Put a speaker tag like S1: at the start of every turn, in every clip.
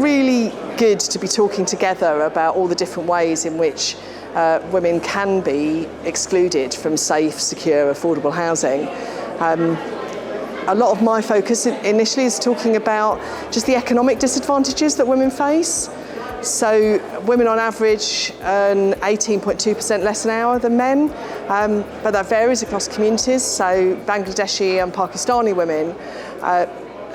S1: really good to be talking together about all the different ways in which women can be excluded from safe, secure, affordable housing. A lot of my focus initially is talking about just the economic disadvantages that women face. So women on average earn 18.2% less an hour than men, but that varies across communities. So Bangladeshi and Pakistani women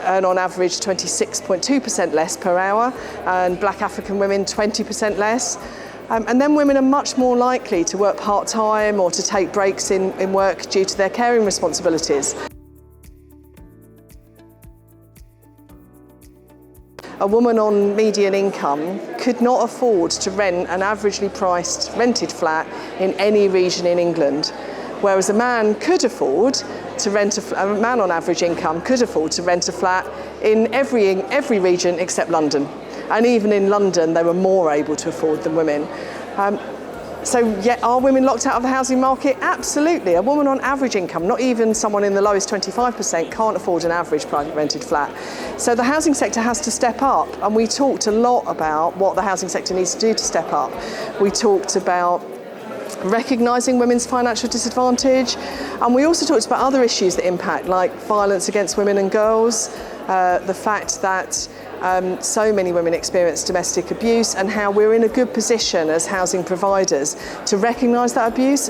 S1: earn on average 26.2% less per hour, and Black African women 20% less. And then women are much more likely to work part-time or to take breaks in work due to their caring responsibilities. A woman on median income could not afford to rent an averagely priced rented flat in any region in England, whereas a man could afford to rent a man on average income could afford to rent a flat in every region except London. And even in London, they were more able to afford than women. So yet, are women locked out of the housing market? Absolutely. A woman on average income, not even someone in the lowest 25%, can't afford an average private rented flat. So the housing sector has to step up, and we talked a lot about what the housing sector needs to do to step up. We talked about recognising women's financial disadvantage, and we also talked about other issues that impact, like violence against women and girls, the fact that so many women experience domestic abuse, and how we're in a good position as housing providers to recognise that abuse.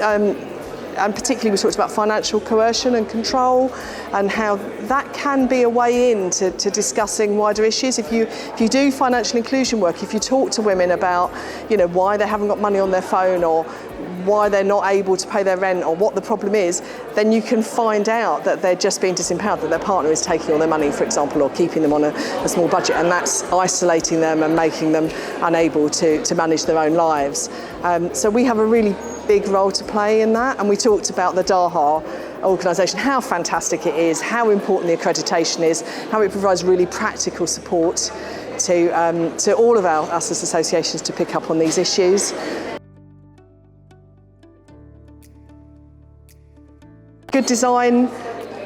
S1: And particularly we talked about financial coercion and control, and how that can be a way into discussing wider issues. If you do financial inclusion work, if you talk to women about why they haven't got money on their phone, or why they're not able to pay their rent, or what the problem is, then you can find out that they're just being disempowered, that their partner is taking all their money, for example, or keeping them on a small budget, and that's isolating them and making them unable to manage their own lives. So we have a really big role to play in that, and we talked about the DAHA organisation, how fantastic it is, how important the accreditation is, how it provides really practical support to all of us as associations to pick up on these issues. Good design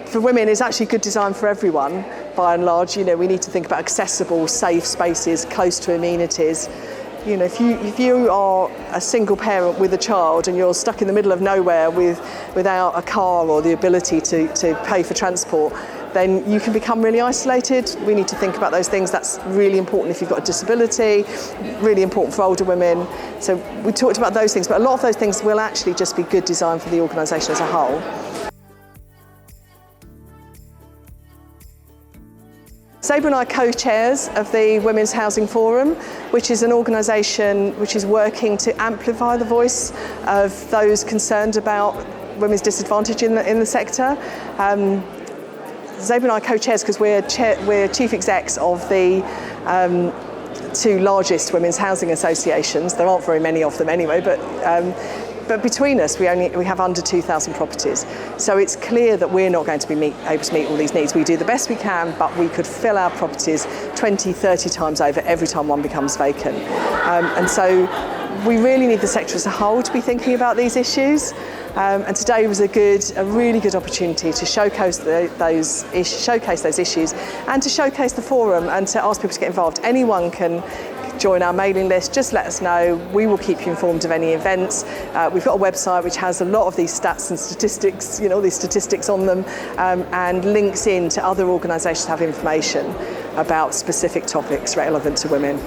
S1: for women is actually good design for everyone, by and large. We need to think about accessible, safe spaces close to amenities. If you are a single parent with a child and you're stuck in the middle of nowhere without a car or the ability to pay for transport, then you can become really isolated. We need to think about those things. That's really important if you've got a disability, really important for older women. So we talked about those things, but a lot of those things will actually just be good design for the organisation as a whole. Sabre and I are co-chairs of the Women's Housing Forum, which is an organisation which is working to amplify the voice of those concerned about women's disadvantage in the sector. Sabre and I are co-chairs because we're chief execs of the two largest women's housing associations. There aren't very many of them anyway, but between us, we have under 2,000 properties. So it's clear that we're not going to be able to meet all these needs. We do the best we can, but we could fill our properties 20, 30 times over every time one becomes vacant. And so we really need the sector as a whole to be thinking about these issues. And today was a really good opportunity to showcase those issues, and to showcase the forum, and to ask people to get involved. Anyone can join our mailing list. Just let us know. We will keep you informed of any events. We've got a website which has a lot of these stats and statistics, these statistics on them, and links in to other organisations that have information about specific topics relevant to women.